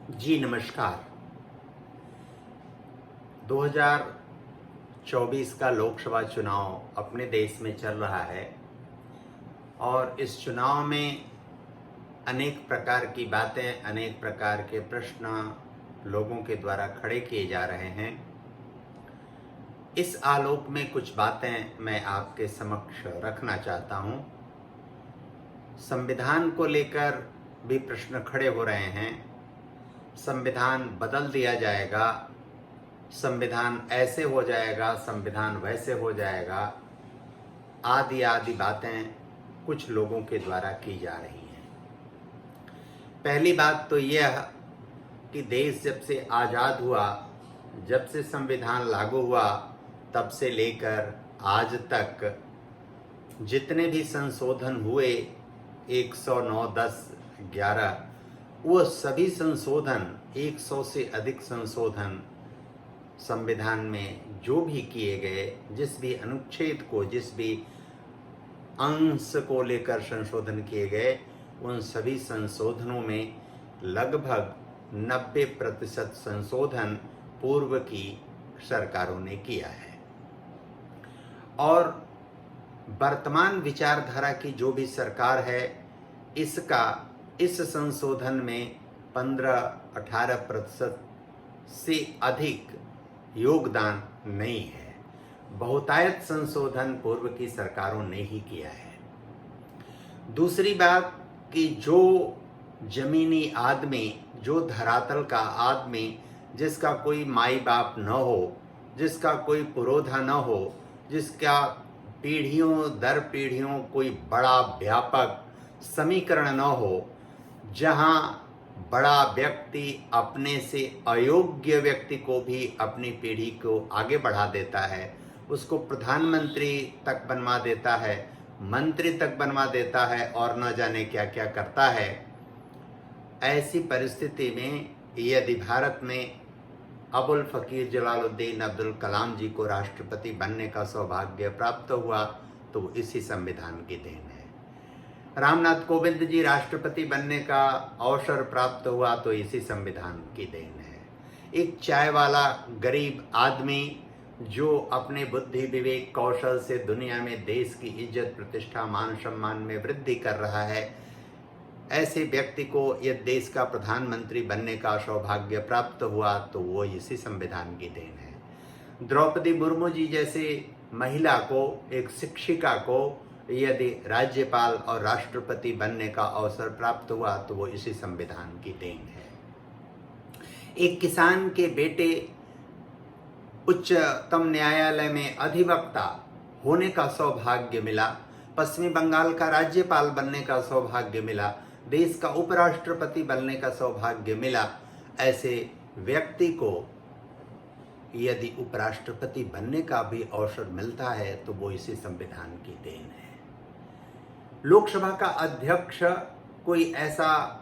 जी नमस्कार। 2024 का लोकसभा चुनाव अपने देश में चल रहा है और इस चुनाव में अनेक प्रकार की बातें, अनेक प्रकार के प्रश्न लोगों के द्वारा खड़े किए जा रहे हैं। इस आलोक में कुछ बातें मैं आपके समक्ष रखना चाहता हूं। संविधान को लेकर भी प्रश्न खड़े हो रहे हैं। संविधान बदल दिया जाएगा, संविधान ऐसे हो जाएगा, संविधान वैसे हो जाएगा, आदि आदि बातें कुछ लोगों के द्वारा की जा रही हैं। पहली बात तो यह कि देश जब से आज़ाद हुआ, जब से संविधान लागू हुआ, तब से लेकर आज तक जितने भी संशोधन हुए 109, 10, 11, वो सभी संशोधन 100 से अधिक संशोधन संविधान में जो भी किए गए, जिस भी अनुच्छेद को, जिस भी अंश को लेकर संशोधन किए गए, उन सभी संशोधनों में लगभग 90% संशोधन पूर्व की सरकारों ने किया है। और वर्तमान विचारधारा की जो भी सरकार है, इसका इस संशोधन में 15-18% से अधिक योगदान नहीं है। बहुतायत संशोधन पूर्व की सरकारों ने ही किया है। दूसरी बात कि जो जमीनी आदमी, जो धरातल का आदमी, जिसका कोई माई बाप न हो, जिसका कोई पुरोधा न हो, जिसका पीढ़ियों दर पीढ़ियों कोई बड़ा व्यापक समीकरण न हो, जहां बड़ा व्यक्ति अपने से अयोग्य व्यक्ति को भी अपनी पीढ़ी को आगे बढ़ा देता है, उसको प्रधानमंत्री तक बनवा देता है, मंत्री तक बनवा देता है और न जाने क्या क्या करता है। ऐसी परिस्थिति में यदि भारत में अबुल फकीर जलालुद्दीन अब्दुल कलाम जी को राष्ट्रपति बनने का सौभाग्य प्राप्त हुआ तो इसी संविधान की देन है। रामनाथ कोविंद जी राष्ट्रपति बनने का अवसर प्राप्त हुआ तो इसी संविधान की देन है। एक चाय वाला गरीब आदमी जो अपने बुद्धि, विवेक, कौशल से दुनिया में देश की इज्जत, प्रतिष्ठा, मान सम्मान में वृद्धि कर रहा है, ऐसे व्यक्ति को यदि देश का प्रधानमंत्री बनने का सौभाग्य प्राप्त हुआ तो वो इसी संविधान की देन है। द्रौपदी मुर्मू जी जैसे महिला को, एक शिक्षिका को यदि राज्यपाल और राष्ट्रपति बनने का अवसर प्राप्त हुआ तो वो इसी संविधान की देन है। एक किसान के बेटे उच्चतम न्यायालय में अधिवक्ता होने का सौभाग्य मिला, पश्चिमी बंगाल का राज्यपाल बनने का सौभाग्य मिला, देश का उपराष्ट्रपति बनने का सौभाग्य मिला। ऐसे व्यक्ति को यदि उपराष्ट्रपति बनने का भी अवसर मिलता है तो वो इसी संविधान की देन है। लोकसभा का अध्यक्ष कोई ऐसा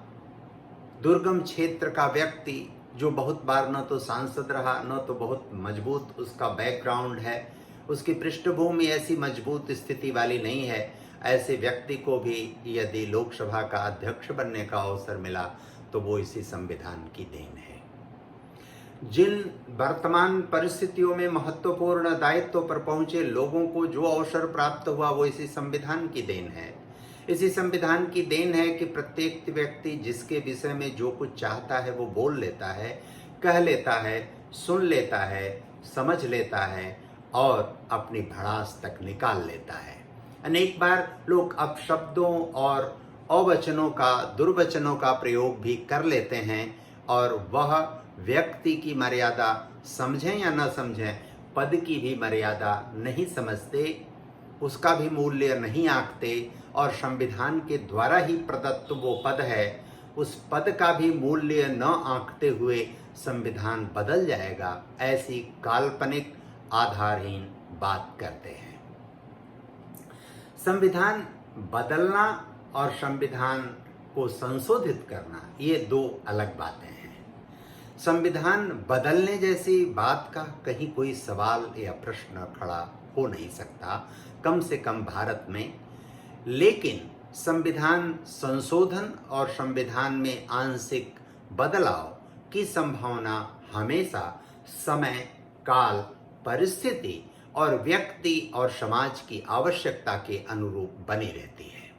दुर्गम क्षेत्र का व्यक्ति जो बहुत बार न तो सांसद रहा, न तो बहुत मजबूत उसका बैकग्राउंड है, उसकी पृष्ठभूमि ऐसी मजबूत स्थिति वाली नहीं है, ऐसे व्यक्ति को भी यदि लोकसभा का अध्यक्ष बनने का अवसर मिला तो वो इसी संविधान की देन है। जिन वर्तमान परिस्थितियों में महत्वपूर्ण दायित्व पर पहुंचे लोगों को जो अवसर प्राप्त हुआ वो इसी संविधान की देन है। इसी संविधान की देन है कि प्रत्येक व्यक्ति जिसके विषय में जो कुछ चाहता है वो बोल लेता है, कह लेता है, सुन लेता है, समझ लेता है और अपनी भड़ास तक निकाल लेता है। अनेक बार लोग अपशब्दों और अवचनों का, दुर्वचनों का प्रयोग भी कर लेते हैं और वह व्यक्ति की मर्यादा समझें या न समझें, पद की भी मर्यादा नहीं समझते, उसका भी मूल्य नहीं आंकते और संविधान के द्वारा ही प्रदत्त वो पद है, उस पद का भी मूल्य न आंकते हुए संविधान बदल जाएगा, ऐसी काल्पनिक आधारहीन बात करते हैं। संविधान बदलना और संविधान को संशोधित करना ये दो अलग बातें हैं। संविधान बदलने जैसी बात का कहीं कोई सवाल या प्रश्न खड़ा हो नहीं सकता, कम से कम भारत में। लेकिन संविधान संशोधन और संविधान में आंशिक बदलाव की संभावना हमेशा समय, काल, परिस्थिति और व्यक्ति और समाज की आवश्यकता के अनुरूप बनी रहती है।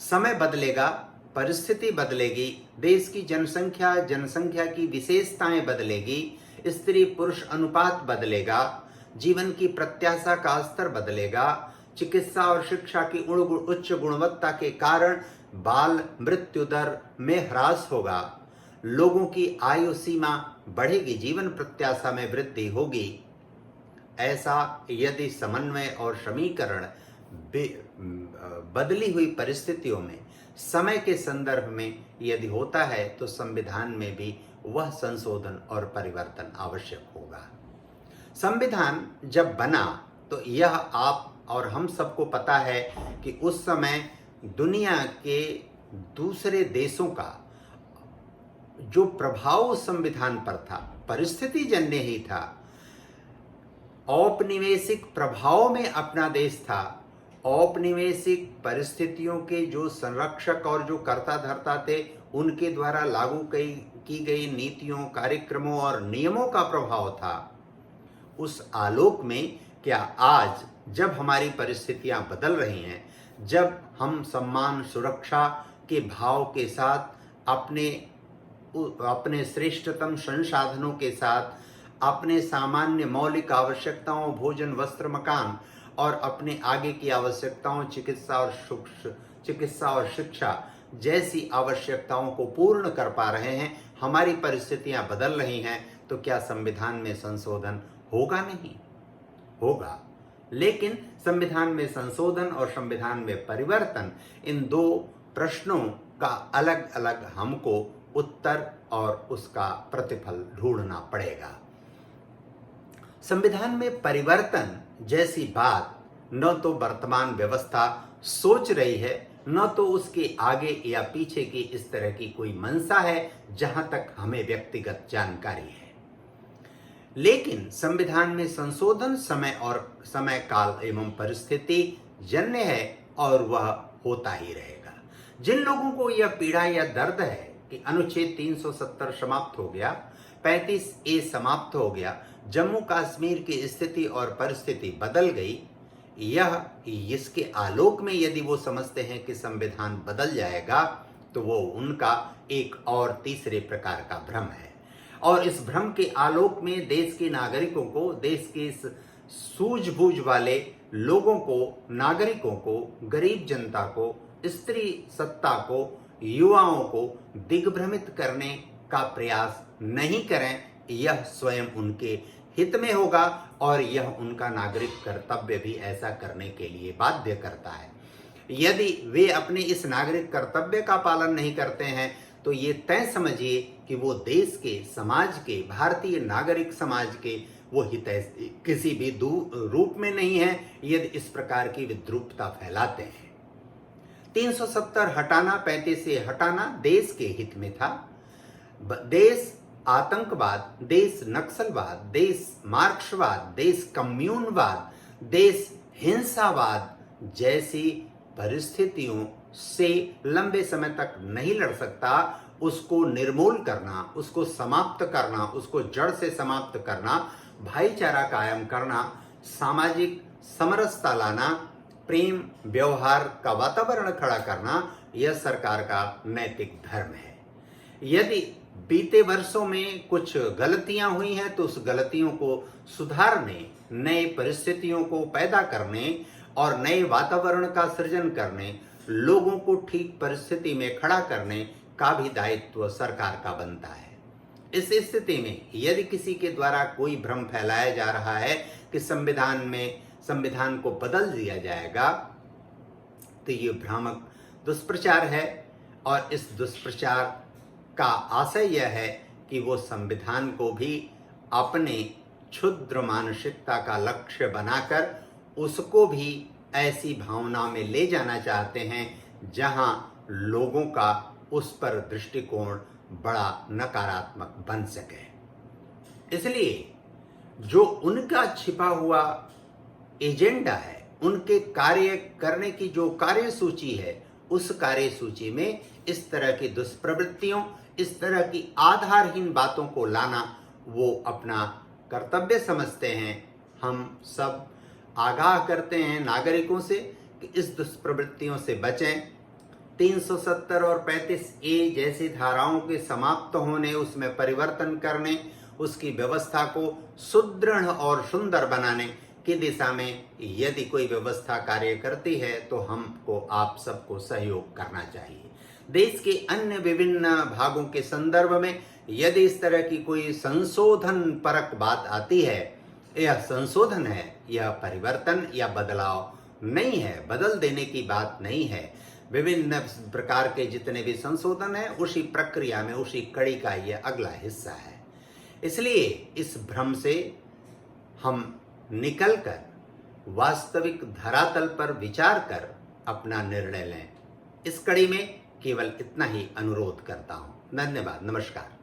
समय बदलेगा, परिस्थिति बदलेगी, देश की जनसंख्या की विशेषताएं बदलेगी, स्त्री पुरुष अनुपात बदलेगा, जीवन की प्रत्याशा का स्तर बदलेगा, चिकित्सा और शिक्षा की उच्च गुणवत्ता के कारण बाल मृत्यु दर में ह्रास होगा, लोगों की आयु सीमा बढ़ेगी, जीवन प्रत्याशा में वृद्धि होगी। ऐसा यदि समन्वय और समीकरण बदली हुई परिस्थितियों में समय के संदर्भ में यदि होता है तो संविधान में भी वह संशोधन और परिवर्तन आवश्यक होगा। संविधान जब बना तो यह आप और हम सबको पता है कि उस समय दुनिया के दूसरे देशों का जो प्रभाव उस संविधान पर था परिस्थिति जन्य ही था। औपनिवेशिक प्रभाव में अपना देश था। औपनिवेशिक परिस्थितियों के जो संरक्षक और जो कर्ता धर्ता थे उनके द्वारा लागू की गई नीतियों, कार्यक्रमों और नियमों का प्रभाव था। उस आलोक में क्या आज जब हमारी परिस्थितियां बदल रही हैं, जब हम सम्मान सुरक्षा के भाव के साथ अपने श्रेष्ठतम संसाधनों के साथ अपने सामान्य मौलिक आवश्यकताओं भोजन वस्त्र मकान और अपने आगे की आवश्यकताओं चिकित्सा और शिक्षा जैसी आवश्यकताओं को पूर्ण कर पा रहे हैं, हमारी परिस्थितियां बदल रही हैं, तो क्या संविधान में संशोधन होगा? नहीं होगा। लेकिन संविधान में संशोधन और संविधान में परिवर्तन, इन दो प्रश्नों का अलग अलग हमको उत्तर और उसका प्रतिफल ढूंढना पड़ेगा। संविधान में परिवर्तन जैसी बात न तो वर्तमान व्यवस्था सोच रही है, न तो उसके आगे या पीछे की इस तरह की कोई मंशा है, जहां तक हमें व्यक्तिगत जानकारी है। लेकिन संविधान में संशोधन समय काल एवं परिस्थिति जन्य है और वह होता ही रहेगा। जिन लोगों को यह पीड़ा या दर्द है कि अनुच्छेद 370 समाप्त हो गया, 35A समाप्त हो गया, जम्मू कश्मीर की स्थिति और परिस्थिति बदल गई, इसके आलोक में यदि वो समझते हैं कि संविधान बदल जाएगा, तो वो उनका एक और तीसरे प्रकार का भ्रम है। और इस भ्रम के आलोक में देश के नागरिकों को, देश के इस सूझबूझ वाले लोगों को, नागरिकों को, गरीब जनता को, स्त्री सत्ता को, युवाओं को दिग्भ्रमित करने का प्रयास नहीं करें। यह स्वयं उनके हित में होगा और यह उनका नागरिक कर्तव्य भी ऐसा करने के लिए बाध्य करता है। यदि वे अपने इस नागरिक कर्तव्य का पालन नहीं करते हैं तो ये तय समझिए कि वो देश के, समाज के, भारतीय नागरिक समाज के वो हित किसी भी रूप में नहीं है यदि इस प्रकार की विद्रूपता फैलाते हैं। 370 हटाना, 35 हटाना देश के हित में था। देश आतंकवाद, देश नक्सलवाद, देश मार्क्सवाद, देश कम्युनवाद, देश हिंसावाद जैसी परिस्थितियों से लंबे समय तक नहीं लड़ सकता। उसको निर्मूल करना, उसको समाप्त करना, उसको जड़ से समाप्त करना, भाईचारा कायम करना, सामाजिक समरसता लाना, प्रेम व्यवहार का वातावरण खड़ा करना, यह सरकार का नैतिक धर्म है। यदि बीते वर्षों में कुछ गलतियां हुई हैं तो उस गलतियों को सुधारने, नए परिस्थितियों को पैदा करने और नए वातावरण का सृजन करने, लोगों को ठीक परिस्थिति में खड़ा करने का भी दायित्व सरकार का बनता है। इस स्थिति में यदि किसी के द्वारा कोई भ्रम फैलाया जा रहा है कि संविधान को बदल दिया जाएगा, तो ये भ्रामक दुष्प्रचार है और इस दुष्प्रचार का आशय यह है कि वो संविधान को भी अपने क्षुद्र मानसिकता का लक्ष्य बनाकर उसको भी ऐसी भावना में ले जाना चाहते हैं जहां लोगों का उस पर दृष्टिकोण बड़ा नकारात्मक बन सके। इसलिए जो उनका छिपा हुआ एजेंडा है, उनके कार्य करने की जो कार्यसूची है, उस कार्यसूची में इस तरह की दुष्प्रवृत्तियों, इस तरह की आधारहीन बातों को लाना वो अपना कर्तव्य समझते हैं। हम सब आगाह करते हैं नागरिकों से कि इस दुष्प्रवृत्तियों से बचें। 370 और 35A जैसी धाराओं के समाप्त होने, उसमें परिवर्तन करने, उसकी व्यवस्था को सुदृढ़ और सुंदर बनाने की दिशा में यदि कोई व्यवस्था कार्य करती है तो हमको आप सबको सहयोग करना चाहिए। देश के अन्य विभिन्न भागों के संदर्भ में यदि इस तरह की कोई संशोधन परक बात आती है, यह संशोधन है, यह परिवर्तन या बदलाव नहीं है, बदल देने की बात नहीं है। विभिन्न प्रकार के जितने भी संशोधन है उसी प्रक्रिया में, उसी कड़ी का यह अगला हिस्सा है। इसलिए इस भ्रम से हम निकलकर वास्तविक धरातल पर विचार कर अपना निर्णय लें। इस कड़ी में केवल इतना ही अनुरोध करता हूं। धन्यवाद, नमस्कार।